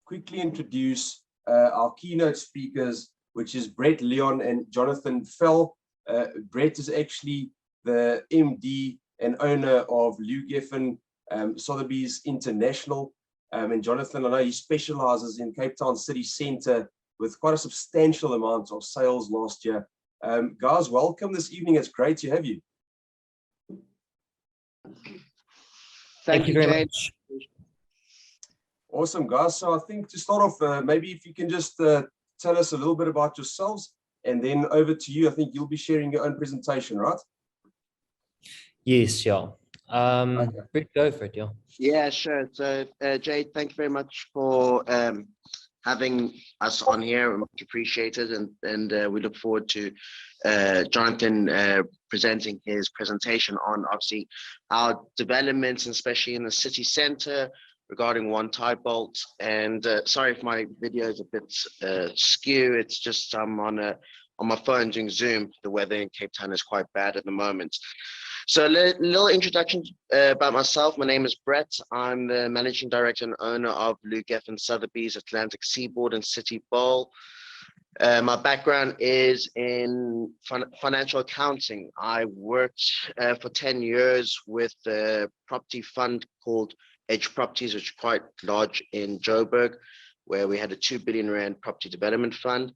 quickly introduce our keynote speakers, which is Brett Leon and Jonathan Fell. Brett is actually the MD and owner of Lew Geffen Sotheby's International. And Jonathan, I know he specializes in Cape Town city center with quite a substantial amount of sales last year. Guys, welcome this evening. It's great to have you. Thank you very much. Awesome, guys. So I think to start off, maybe if you can just tell us a little bit about yourselves, and then over to you. I think you'll be sharing your own presentation, right? Yes, yeah. Brett, go for it, yeah. Yeah, sure. So, Jade, thank you very much for having us on here. Much appreciated, and we look forward to Jonathan presenting his presentation on obviously our developments, especially in the city centre regarding One Tarbolt. And sorry if my video is a bit skew. It's just I'm on my phone doing Zoom. The weather in Cape Town is quite bad at the moment. So a little introduction about myself. My name is Brett. I'm the managing director and owner of Lew Geffen Sotheby's Atlantic Seaboard and City Bowl. My background is in financial accounting. I worked for 10 years with a property fund called Edge Properties, which is quite large in Joburg, where we had a 2 billion rand property development fund.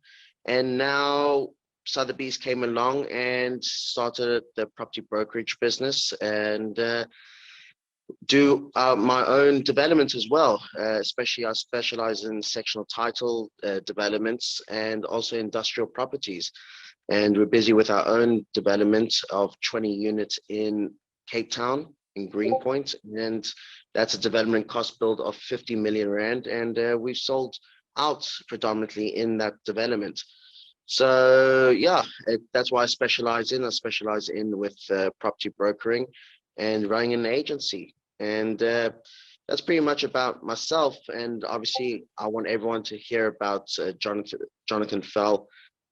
And now Sotheby's came along and started the property brokerage business and do my own development as well. Especially I specialize in sectional title developments and also industrial properties. And we're busy with our own development of 20 units in Cape Town, in Greenpoint. And that's a development cost build of 50 million rand. And we've sold out predominantly in that development. So yeah, that's why I specialize in. With property brokering and running an agency. And that's pretty much about myself. And obviously, I want everyone to hear about Jonathan Fell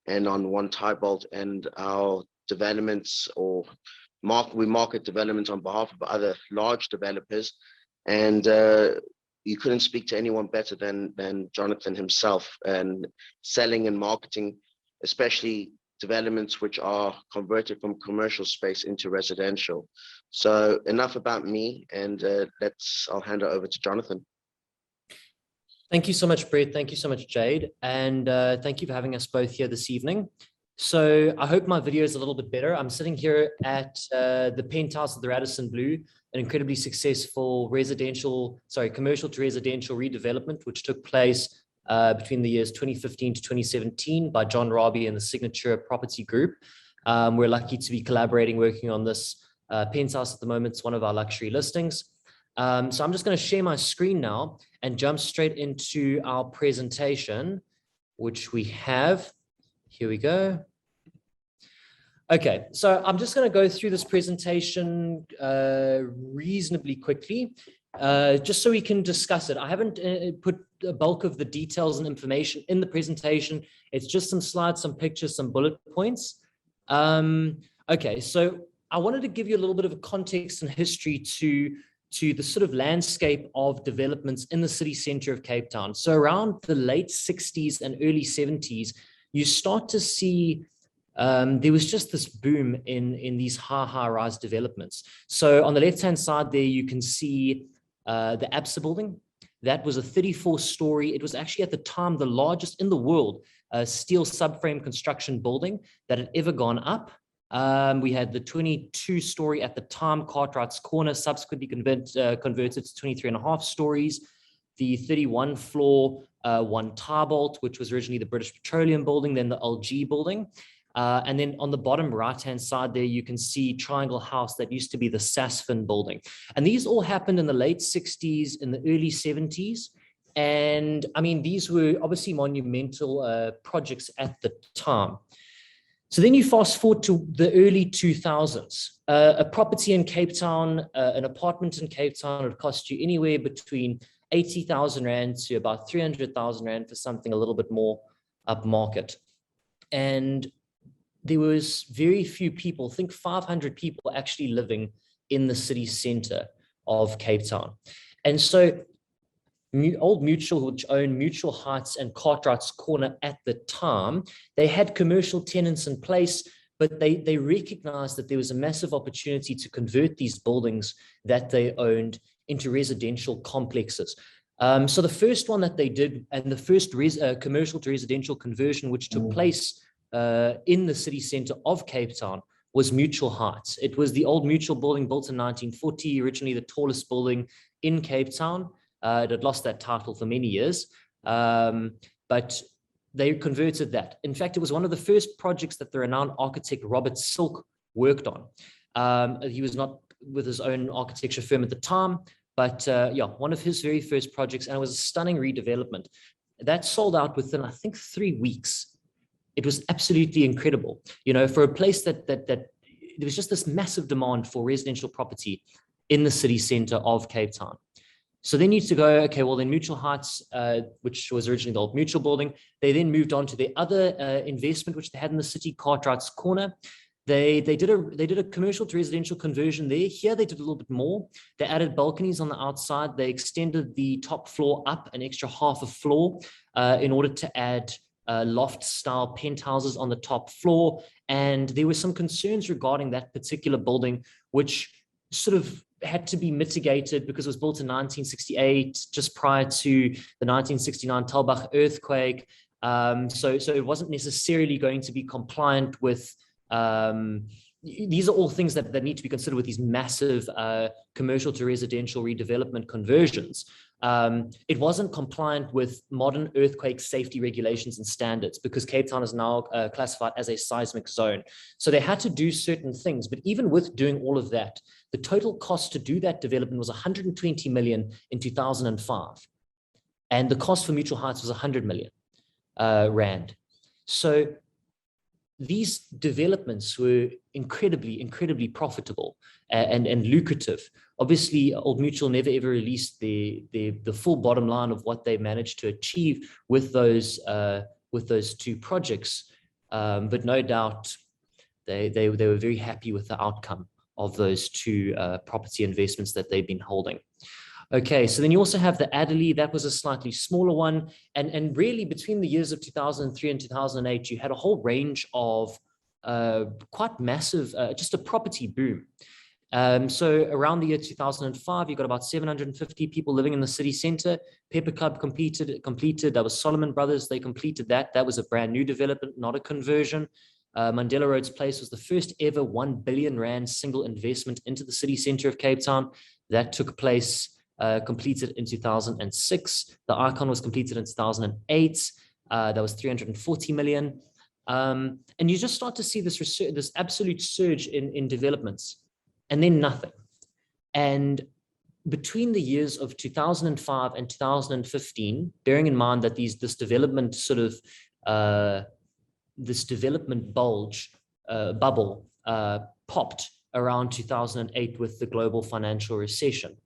and on One Tarbolt and our developments, or we market developments on behalf of other large developers. And you couldn't speak to anyone better than Jonathan himself, and selling and marketing, especially developments which are converted from commercial space into residential. So enough about me, and I'll hand it over to Jonathan. Thank you so much, Brett. Thank you so much, Jade. And thank you for having us both here this evening. So I hope my video is a little bit better. I'm sitting here at the penthouse of the Radisson Blu, an incredibly successful commercial to residential redevelopment, which took place between the years 2015 to 2017 by John Raby and the Signature Property Group. We're lucky to be working on this penthouse at the moment. It's one of our luxury listings. So I'm just going to share my screen now and jump straight into our presentation, which we have. Here we go. Okay, so I'm just going to go through this presentation reasonably quickly, just so we can discuss it. I haven't put a bulk of the details and information in the presentation. It's just some slides, some pictures, some bullet points. Okay, so I wanted to give you a little bit of a context and history to the sort of landscape of developments in the city center of Cape Town. So around the late 60s and early 70s, you start to see there was just this boom in these high-rise developments. So on the left-hand side there, you can see the Absa building. That was a 34-story. It was actually at the time the largest in the world steel subframe construction building that had ever gone up. We had the 22-story at the time, Cartwright's Corner, subsequently converted to 23.5 stories. The 31-floor One Tarbolt, which was originally the British Petroleum building, then the LG building. And then on the bottom right-hand side there, you can see Triangle House that used to be the Sasfin building. And these all happened in the late 60s, in the early 70s. And I mean, these were obviously monumental projects at the time. So then you fast forward to the early 2000s. A property in Cape Town, an apartment in Cape Town would cost you anywhere between 80,000 Rand to about 300,000 Rand for something a little bit more upmarket. And there was very few people, I think 500 people actually living in the city center of Cape Town. And so Old Mutual, which owned Mutual Heights and Cartwright's Corner at the time, they had commercial tenants in place, but they recognized that there was a massive opportunity to convert these buildings that they owned into residential complexes. So the first one that they did, and the first commercial to residential conversion, which took place in the city center of Cape Town, was Mutual Heights. It was the old Mutual building built in 1940, originally the tallest building in Cape Town. It had lost that title for many years, but they converted that. In fact, it was one of the first projects that the renowned architect Robert Silk worked on. He was not with his own architecture firm at the time, but yeah, one of his very first projects, and it was a stunning redevelopment. That sold out within, I think, 3 weeks. It was absolutely incredible, you know, for a place that there was just this massive demand for residential property in the city center of Cape Town. So they need to go, okay, well then Mutual Heights, which was originally the old Mutual building, they then moved on to the other investment which they had in the city, Cartwright's Corner. They did a commercial to residential conversion there. Here they did a little bit more. They added balconies on the outside. They extended the top floor up an extra half a floor in order to add loft style penthouses on the top floor. And there were some concerns regarding that particular building, which sort of had to be mitigated because it was built in 1968, just prior to the 1969 Tarbolt earthquake. So it wasn't necessarily going to be compliant with, these are all things that need to be considered with these massive commercial to residential redevelopment conversions. It wasn't compliant with modern earthquake safety regulations and standards because Cape Town is now classified as a seismic zone. So they had to do certain things, but even with doing all of that, the total cost to do that development was 120 million in 2005. And the cost for Mutual Heights was 100 million Rand. So these developments were incredibly profitable and lucrative. Obviously, Old Mutual never ever released the full bottom line of what they managed to achieve with those two projects, but no doubt they were very happy with the outcome of those two property investments that they've been holding. Okay, so then you also have the Adderley. That was a slightly smaller one. And really between the years of 2003 and 2008, you had a whole range of quite massive, just a property boom. So around the year 2005, you got about 750 people living in the city center. Pepper Club completed. That was Solomon Brothers. They completed that. That was a brand new development, not a conversion. Mandela Rhodes Place was the first ever 1 billion Rand single investment into the city center of Cape Town. That took place, completed in 2006. The Icon was completed in 2008. That was 340 million. And you just start to see this absolute surge in developments, and then nothing. And between the years of 2005 and 2015, bearing in mind that this development sort of this development bubble popped around 2008 with the global financial recession.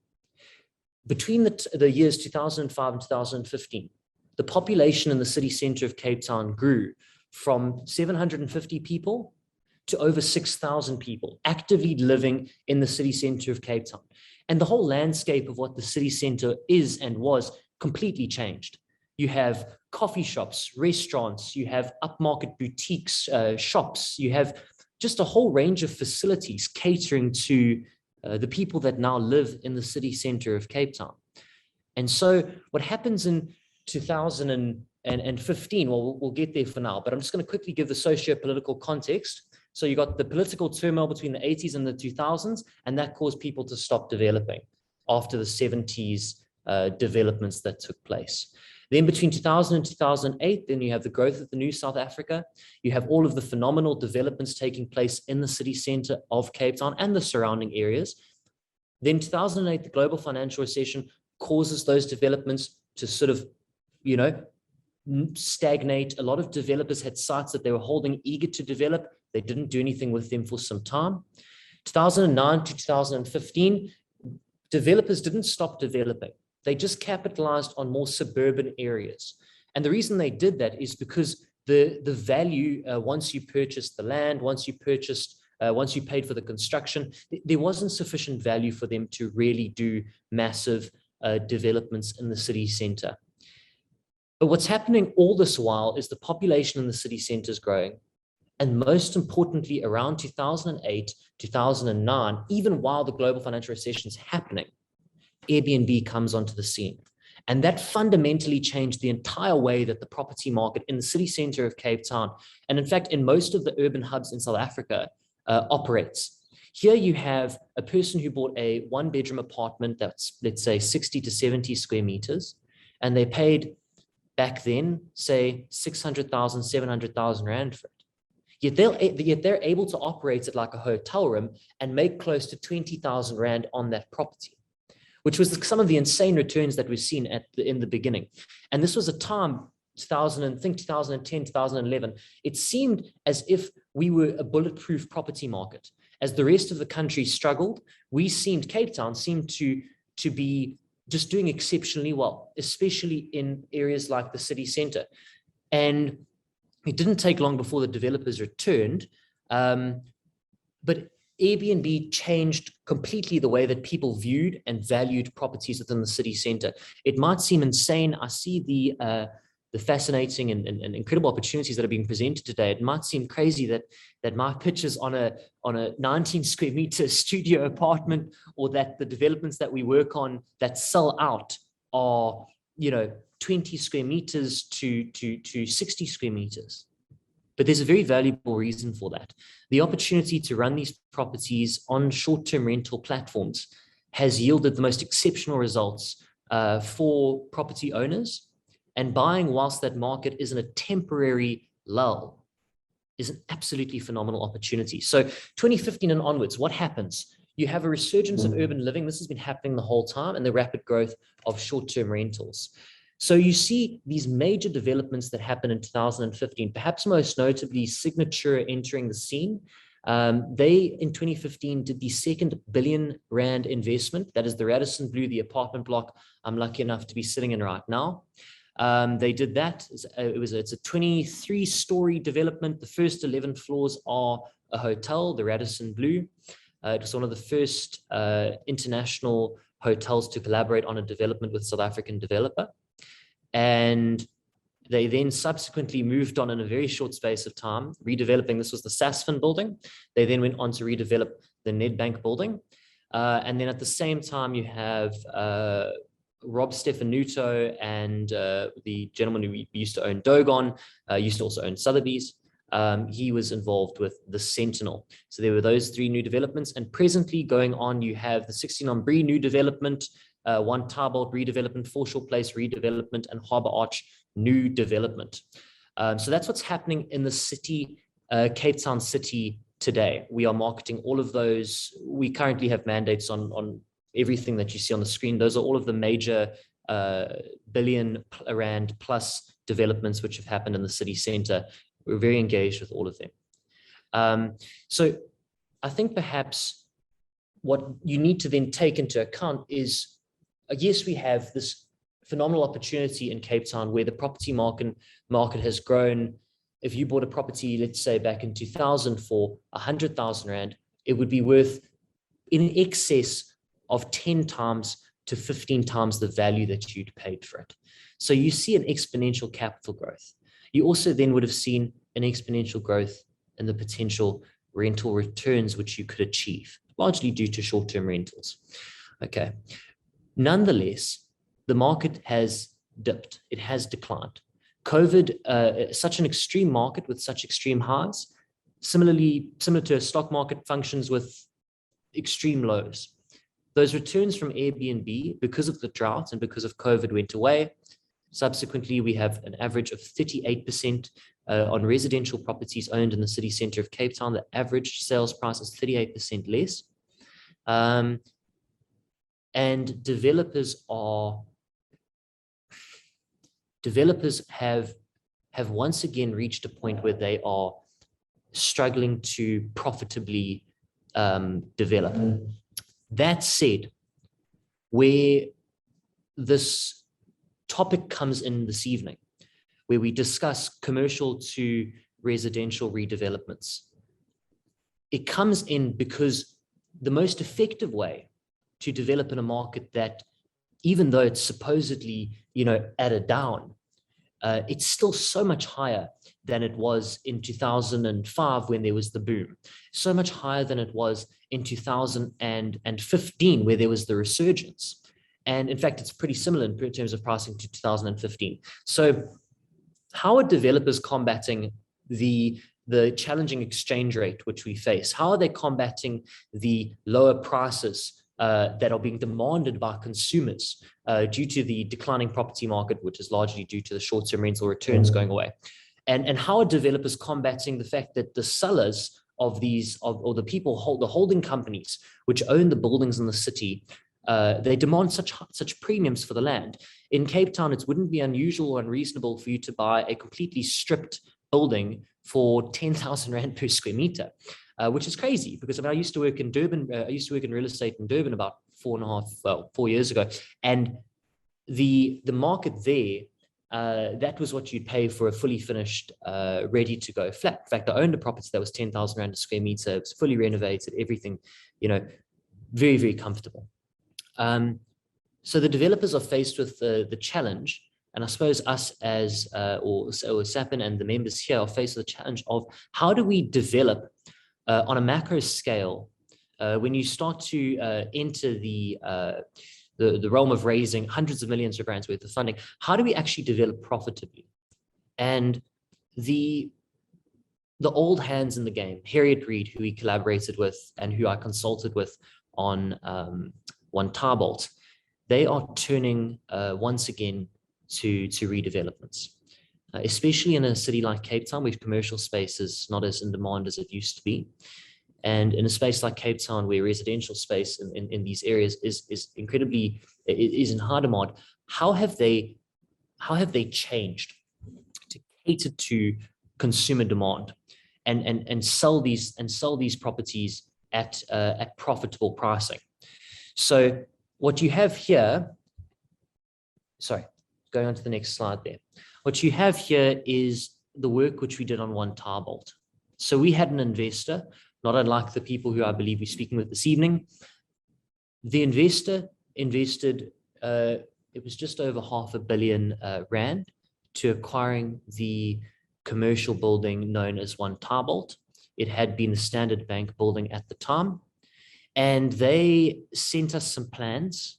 Between the years 2005 and 2015, the population in the city center of Cape Town grew from 750 people to over 6,000 people actively living in the city center of Cape Town. And the whole landscape of what the city center is and was completely changed. You have coffee shops, restaurants, you have upmarket boutiques, shops, you have just a whole range of facilities catering to the people that now live in the city center of Cape Town. And so what happens in 2015, well, we'll get there for now, but I'm just going to quickly give the socio-political context. So you got the political turmoil between the 80s and the 2000s, and that caused people to stop developing after the 70s developments that took place. Then between 2000 and 2008, then you have the growth of the new South Africa. You have all of the phenomenal developments taking place in the city center of Cape Town and the surrounding areas. Then 2008, the global financial recession causes those developments to sort of, you know, stagnate. A lot of developers had sites that they were holding, eager to develop. They didn't do anything with them for some time. 2009 to 2015, developers didn't stop developing. They just capitalized on more suburban areas. And the reason they did that is because the value, once you purchased the land, once you paid for the construction, there wasn't sufficient value for them to really do massive developments in the city center. But what's happening all this while is the population in the city center is growing. And most importantly, around 2008, 2009, even while the global financial recession is happening, Airbnb comes onto the scene. And that fundamentally changed the entire way that the property market in the city center of Cape Town, and in fact, in most of the urban hubs in South Africa, operates. Here you have a person who bought a one-bedroom apartment that's, let's say, 60 to 70 square meters, and they paid back then, say, 600,000, 700,000 Rand for it. Yet they're able to operate it like a hotel room and make close to 20,000 Rand on that property, which was some of the insane returns that we've seen in the beginning. And this was a time, 2010, 2011, it seemed as if we were a bulletproof property market. As the rest of the country struggled, Cape Town seemed to be just doing exceptionally well, especially in areas like the city center. And it didn't take long before the developers returned, but Airbnb changed completely the way that people viewed and valued properties within the city center. It might seem insane. I see the fascinating and incredible opportunities that are being presented today. It might seem crazy that my pitches on a 19 square meter studio apartment, or that the developments that we work on that sell out are, 20 square meters to 60 square meters. But there's a very valuable reason for that. The opportunity to run these properties on short-term rental platforms has yielded the most exceptional results for property owners, and buying whilst that market is in a temporary lull is an absolutely phenomenal opportunity. So 2015 and onwards, what happens? You have a resurgence of urban living. This has been happening the whole time, and the rapid growth of short-term rentals. So you see these major developments that happened in 2015, perhaps most notably Signature entering the scene. They, in 2015, did the second R1 billion investment. That is the Radisson Blu, the apartment block I'm lucky enough to be sitting in right now. They did that. It's a 23-story development. The first 11 floors are a hotel, the Radisson Blu. It was one of the first international hotels to collaborate on a development with South African developer. And they then subsequently moved on in a very short space of time, redeveloping. This was the Sasfin building. They then went on to redevelop the Nedbank building. And then at the same time, you have Rob Stefanuto and the gentleman who used to own Dogon, used to also own Sotheby's. He was involved with the Sentinel. So there were those three new developments. And presently going on, you have the 16 on Bree new development, one Tarbolt redevelopment, Foreshore Place redevelopment, and Harbour Arch new development. So that's what's happening in the city, Cape Town city today. We are marketing all of those. We currently have mandates on everything that you see on the screen. Those are all of the major R1 billion plus developments which have happened in the city center. We're very engaged with all of them. So I think perhaps what you need to then take into account is, yes, we have this phenomenal opportunity in Cape Town where the property market has grown. If you bought a property, let's say back in 2000 for 100,000 Rand, it would be worth in excess of 10 times to 15 times the value that you'd paid for it. So you see an exponential capital growth. You also then would have seen an exponential growth in the potential rental returns which you could achieve, largely due to short-term rentals. Okay. Nonetheless, the market has dipped. It has declined. COVID, such an extreme market with such extreme highs, similar to a stock market, functions with extreme lows. Those returns from Airbnb, because of the drought and because of COVID, went away. Subsequently, we have an average of 38% on residential properties owned in the city center of Cape Town. The average sales price is 38% less. And developers have once again reached a point where they are struggling to profitably develop. That said, where this topic comes in this evening, where we discuss commercial to residential redevelopments, it comes in because the most effective way to develop in a market that even though it's supposedly, at a down, it's still so much higher than it was in 2005 when there was the boom, so much higher than it was in 2015 where there was the resurgence. And in fact, it's pretty similar in terms of pricing to 2015. So how are developers combating the challenging exchange rate which we face? How are they combating the lower prices that are being demanded by consumers due to the declining property market, which is largely due to the short-term rental returns going away? And how are developers combating the fact that the sellers of these, or the people, the holding companies which own the buildings in the city, they demand such premiums for the land? In Cape Town, it wouldn't be unusual or unreasonable for you to buy a completely stripped building for 10,000 Rand per square meter, which is crazy because I used to work in Durban. I used to work in real estate in Durban about 4 years ago. And the market there, that was what you'd pay for a fully finished, ready to go flat. In fact, I owned a property that was 10,000 Rand a square meter. It was fully renovated, everything, very, very comfortable. So the developers are faced with the challenge, and I suppose us as, or Sapin and the members here are faced with the challenge of how do we develop on a macro scale when you start to enter the realm of raising hundreds of millions of rands worth of funding. How do we actually develop profitably? And the old hands in the game, Harriet Reid, who we collaborated with and who I consulted with on Tarbolt, they are turning once again to redevelopments, especially in a city like Cape Town, where commercial space is not as in demand as it used to be. And in a space like Cape Town, where residential space in these areas is incredibly, is in high demand, how have they changed to cater to consumer demand and sell these properties at profitable pricing? So what you have here, sorry, going on to the next slide there. What you have here is the work which we did on One Tarbolt. So we had an investor, not unlike the people who I believe we're speaking with this evening. The investor invested, it was just over R500 million to acquiring the commercial building known as One Tarbolt. It had been the Standard Bank building at the time. And they sent us some plans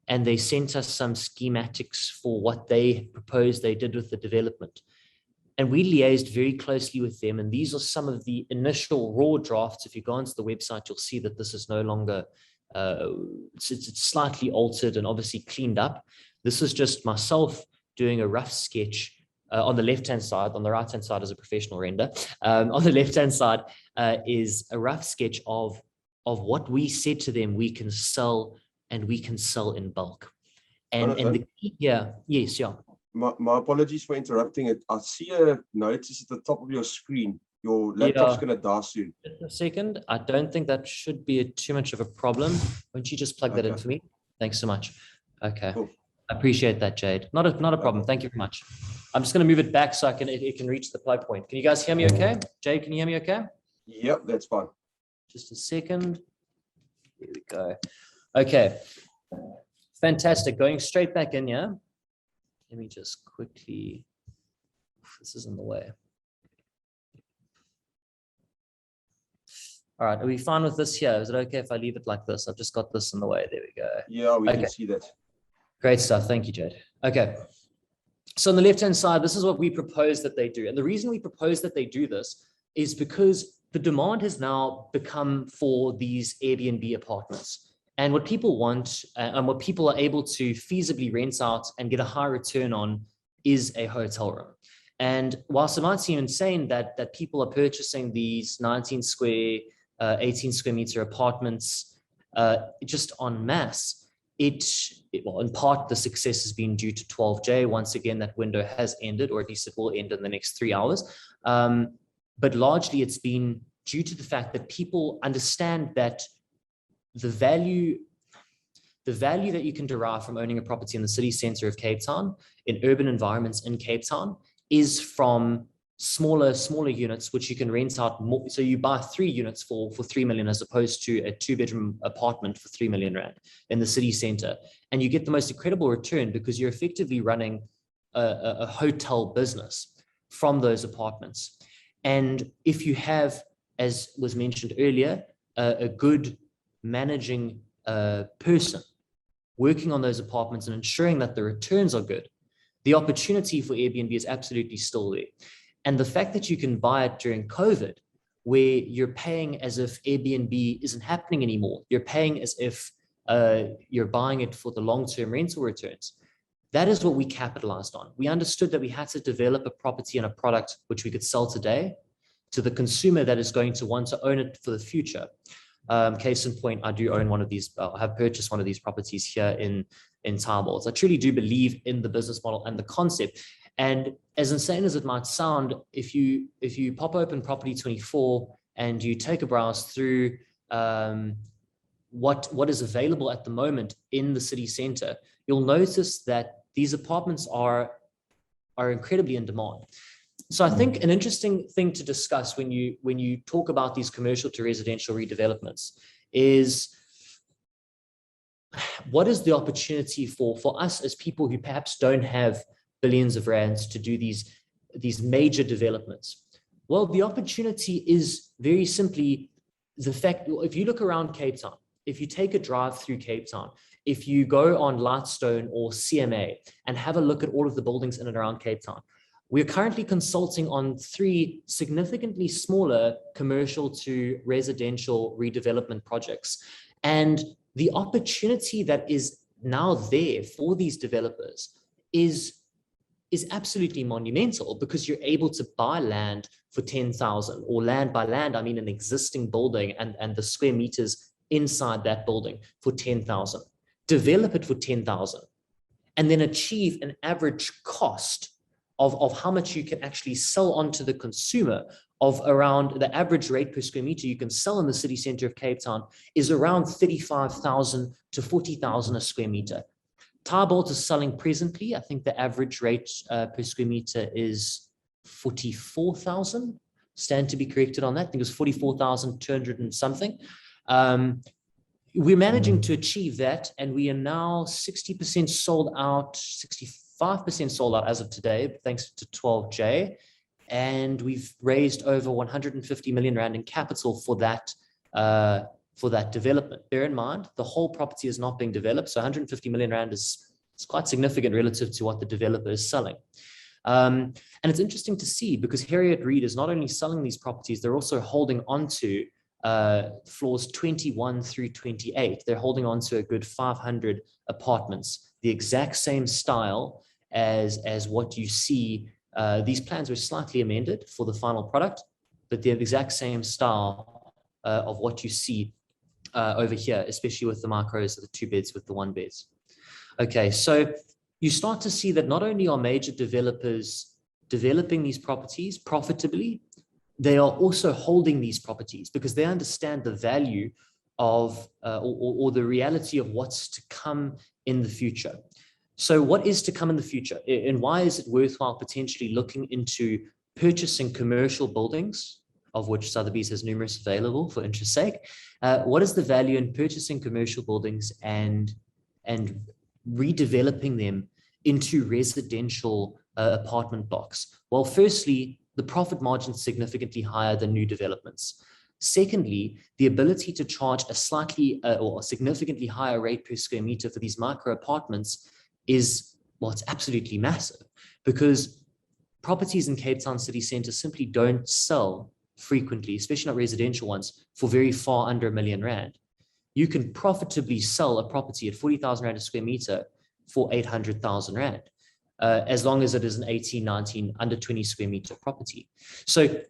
and they sent us some schematics for what they proposed they did with the development. And we liaised very closely with them. And these are some of the initial raw drafts. If you go onto the website, you'll see that this is no longer, it's slightly altered and obviously cleaned up. This is just myself doing a rough sketch on the left-hand side. On the right-hand side is a professional render. On the left-hand side is a rough sketch of what we said to them we can sell, and we can sell in bulk. And the key, yeah. My apologies for interrupting it. I see a notice at the top of your screen. Your laptop's going to die soon. Just a second. I don't think that should be too much of a problem. Why don't you just plug that in for me? Thanks so much. Okay. Cool. I appreciate that, Jade. Not a problem. Thank you very much. I'm just going to move it back so it can reach the plug point. Can you guys hear me okay? Jade, can you hear me okay? Yep, that's fine. Just a second. Here we go. Okay. Fantastic. Going straight back in here. Let me just quickly, this is in the way. All right, are we fine with this here? Is it okay if I leave it like this? I've just got this in the way. There we go. Yeah, we can see that. Great stuff. Thank you, Jade. Okay. So on the left-hand side, this is what we propose that they do. And the reason we propose that they do this is because the demand has now become for these Airbnb apartments. And what people want and what people are able to feasibly rent out and get a high return on is a hotel room. And whilst it might seem insane that people are purchasing these 19 square, 18 square meter apartments just en masse, well, in part, the success has been due to 12J. Once again, that window has ended, or at least it will end in the next 3 hours. But largely, it's been due to the fact that people understand that the value that you can derive from owning a property in the city center of Cape Town, in urban environments in Cape Town, is from smaller units, which you can rent out more. So you buy 3 units for 3 million, as opposed to a 2-bedroom apartment for 3 million rand in the city center. And you get the most incredible return because you're effectively running a hotel business from those apartments. And if you have, as was mentioned earlier, a good managing person working on those apartments and ensuring that the returns are good, the opportunity for Airbnb is absolutely still there. And the fact that you can buy it during COVID, where you're paying as if Airbnb isn't happening anymore, you're paying as if you're buying it for the long-term rental returns. That is what we capitalized on. We understood that we had to develop a property and a product which we could sell today to the consumer that is going to want to own it for the future. Case in point, I do own one of these, I have purchased one of these properties here in Tarbolt. I truly do believe in the business model and the concept. And as insane as it might sound, if you pop open Property 24 and you take a browse through what is available at the moment in the city center, you'll notice that these apartments are incredibly in demand. So I think an interesting thing to discuss when you talk about these commercial to residential redevelopments is what is the opportunity for us as people who perhaps don't have billions of rands to do these major developments? Well, the opportunity is very simply the fact, if you look around Cape Town, if you take a drive through Cape Town, if you go on Lightstone or CMA and have a look at all of the buildings in and around Cape Town, we're currently consulting on 3 significantly smaller commercial to residential redevelopment projects. And the opportunity that is now there for these developers is absolutely monumental, because you're able to buy land for 10,000, or land by land, I mean an existing building and the square meters inside that building for 10,000, develop it for 10,000, and then achieve an average cost of how much you can actually sell onto the consumer of around the average rate per square meter you can sell in the city center of Cape Town is around 35,000 to 40,000 a square meter. Tarbolt is selling presently, I think the average rate per square meter is 44,000. Stand to be corrected on that. I think it was 44,200 and something. We're managing to achieve that, and we are now 60% sold out, 65% sold out as of today, thanks to 12J. And we've raised over 150 million rand in capital for that development. Bear in mind, the whole property is not being developed, so 150 million rand is quite significant relative to what the developer is selling. And it's interesting to see, because Harriet Reid is not only selling these properties, they're also holding on to floors 21 through 28. They're holding on to a good 500 apartments, the exact same style as what you see. These plans were slightly amended for the final product, but they're the exact same style of what you see over here, especially with the micros, the 2 beds with the 1 beds. Okay, so you start to see that not only are major developers developing these properties profitably, they are also holding these properties because they understand the value of or the reality of what's to come in the future. So what is to come in the future, and why is it worthwhile potentially looking into purchasing commercial buildings, of which Sotheby's has numerous available for interest's sake? What is the value in purchasing commercial buildings and redeveloping them into residential apartment blocks? Well, firstly, the profit margin is significantly higher than new developments. Secondly, the ability to charge a slightly or a significantly higher rate per square meter for these micro apartments is, well, it's absolutely massive, because properties in Cape Town city centre simply don't sell frequently, especially not residential ones, for very far under R1 million. You can profitably sell a property at 40,000 rand a square meter for 800,000 rand. As long as it is an 18, 19, under 20 square meter property. So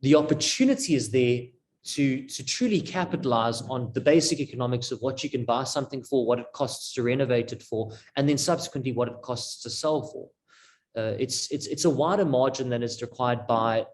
the opportunity is there to truly capitalize on the basic economics of what you can buy something for, what it costs to renovate it for, and then subsequently what it costs to sell for. It's a wider margin than is required by,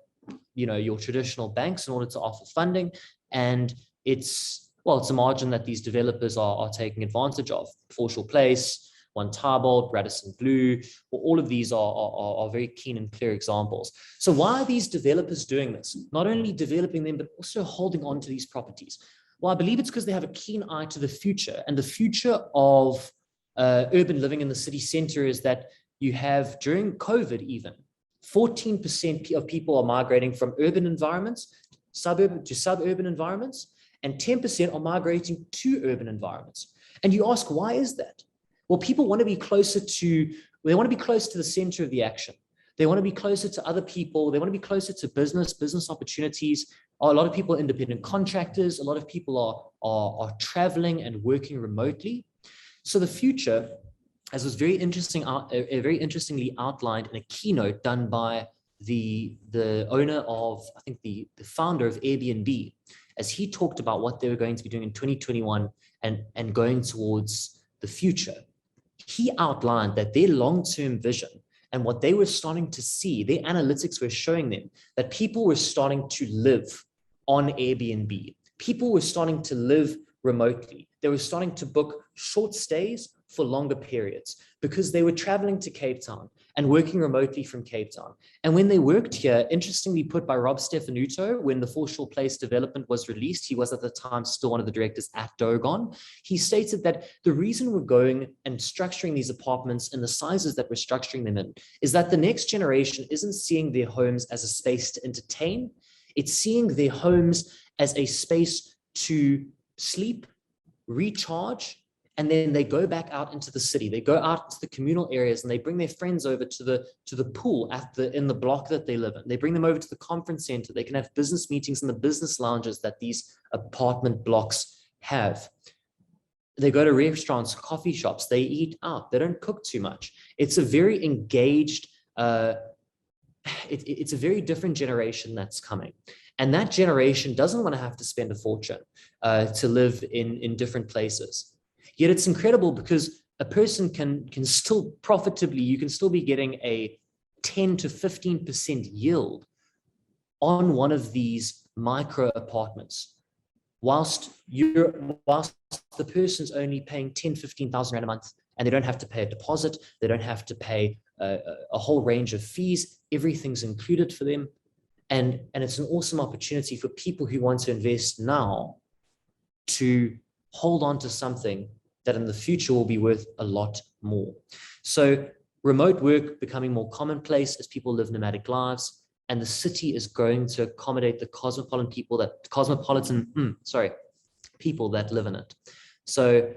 you know, your traditional banks in order to offer funding, and it's a margin that these developers are taking advantage of. Forshall Place, One Tarbolt, Radisson Blue, all of these are very keen and clear examples. So why are these developers doing this? Not only developing them, but also holding on to these properties. Well, I believe it's because they have a keen eye to the future, and the future of urban living in the city center is that you have, during COVID even, 14% of people are migrating from urban environments, suburban environments, and 10% are migrating to urban environments. And you ask, why is that? Well, people want to be closer to, they want to be close to the center of the action. They want to be closer to other people. They want to be closer to business opportunities. A lot of people are independent contractors. A lot of people are traveling and working remotely. So the future, as was very interestingly outlined in a keynote done by the owner of, I think the founder of Airbnb, as he talked about what they were going to be doing in 2021 and going towards the future. He outlined that their long-term vision and what they were starting to see, their analytics were showing them that people were starting to live on Airbnb. People were starting to live remotely. They were starting to book short stays for longer periods because they were traveling to Cape Town and working remotely from Cape Town. And when they worked here, interestingly put by Rob Stefanuto, when the Foreshore Place development was released, he was at the time still one of the directors at Dogon. He stated that the reason we're going and structuring these apartments in the sizes that we're structuring them in is that the next generation isn't seeing their homes as a space to entertain. It's seeing their homes as a space to sleep, recharge, and then they go back out into the city. They go out to the communal areas and they bring their friends over to the pool in the block that they live in. They bring them over to the conference center. They can have business meetings in the business lounges that these apartment blocks have. They go to restaurants, coffee shops, they eat out, they don't cook too much. It's a very engaged, it's a very different generation that's coming. And that generation doesn't want to have to spend a fortune to live in different places. Yet it's incredible because a person can still profitably, you can still be getting a 10 to 15% yield on one of these micro apartments, whilst the person's only paying 10, 15,000 Rand a month, and they don't have to pay a deposit. They don't have to pay a whole range of fees. Everything's included for them. And it's an awesome opportunity for people who want to invest now to hold on to something that in the future will be worth a lot more. So remote work becoming more commonplace as people live nomadic lives, and the city is going to accommodate the cosmopolitan people that live in it. So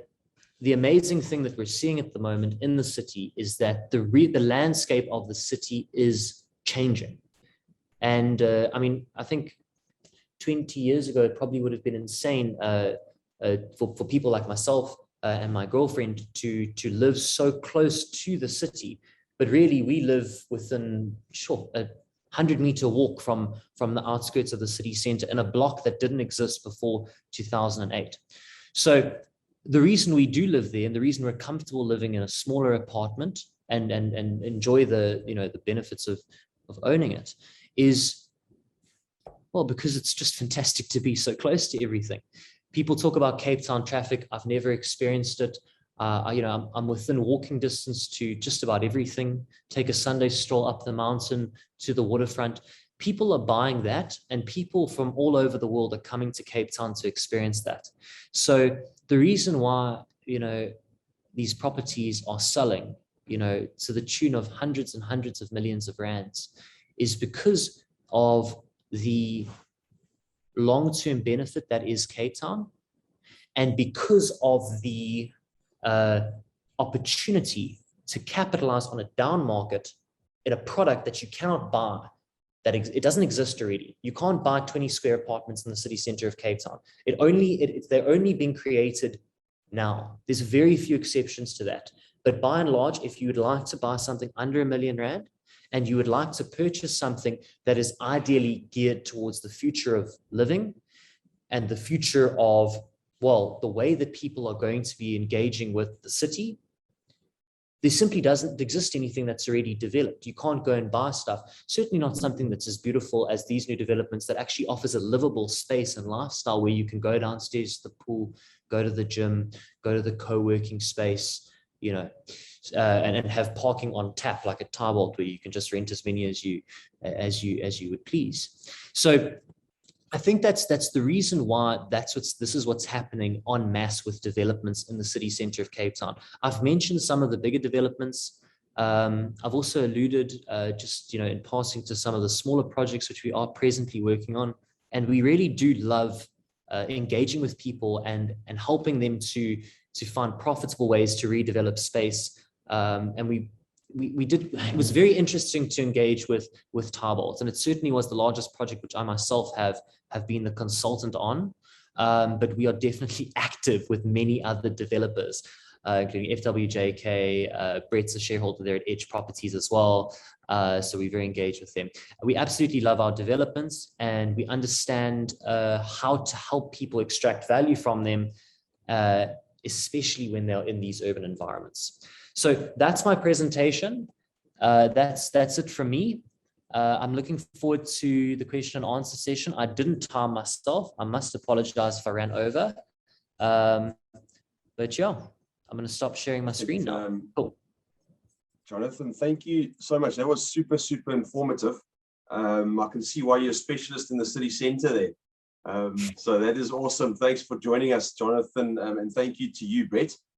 the amazing thing that we're seeing at the moment in the city is that the landscape of the city is changing. And I mean, I think 20 years ago, it probably would have been insane for people like myself and my girlfriend to live so close to the city. But really, we live within a 100-meter walk from the outskirts of the city center in a block that didn't exist before 2008. So the reason we do live there and the reason we're comfortable living in a smaller apartment and enjoy the benefits of owning it is, well, because it's just fantastic to be so close to everything. People talk about Cape Town traffic. I've never experienced it. I'm within walking distance to just about everything. Take a Sunday stroll up the mountain to the waterfront. People are buying that, and people from all over the world are coming to Cape Town to experience that. So the reason why, these properties are selling, to the tune of hundreds and hundreds of millions of rands is because of the long-term benefit that is Cape Town, and because of the opportunity to capitalize on a down market in a product that you cannot buy, that it doesn't exist already. You can't buy 20 square apartments in the city center of Cape Town. They're only being created now. There's very few exceptions to that. But by and large, if you would like to buy something under R1 million, and you would like to purchase something that is ideally geared towards the future of living and the future of, well, the way that people are going to be engaging with the city, there simply doesn't exist anything that's already developed. You can't go and buy stuff, certainly not something that's as beautiful as these new developments that actually offers a livable space and lifestyle where you can go downstairs to the pool, go to the gym, go to the co-working space, and have parking on tap like a Tarbolt, where you can just rent as many as you would please. So I think that's the reason why this is what's happening en masse with developments in the city center of Cape Town. I've mentioned some of the bigger developments. I've also alluded just in passing to some of the smaller projects which we are presently working on, and we really do love engaging with people and helping them to find profitable ways to redevelop space. And we did. It was very interesting to engage with Tarbolt, and it certainly was the largest project which I myself have been the consultant on. But we are definitely active with many other developers, including FWJK. Brett's a shareholder there at Edge Properties as well. So we're very engaged with them. We absolutely love our developments, and we understand how to help people extract value from them, especially when they're in these urban environments. So that's my presentation. That's it from me. I'm looking forward to the question and answer session. I didn't time myself. I must apologize if I ran over. But yeah, I'm going to stop sharing my screen now. Cool. Jonathan, thank you so much. That was super, super informative. I can see why you're a specialist in the city center there. So that is awesome. Thanks for joining us, Jonathan. And thank you to you, Brett.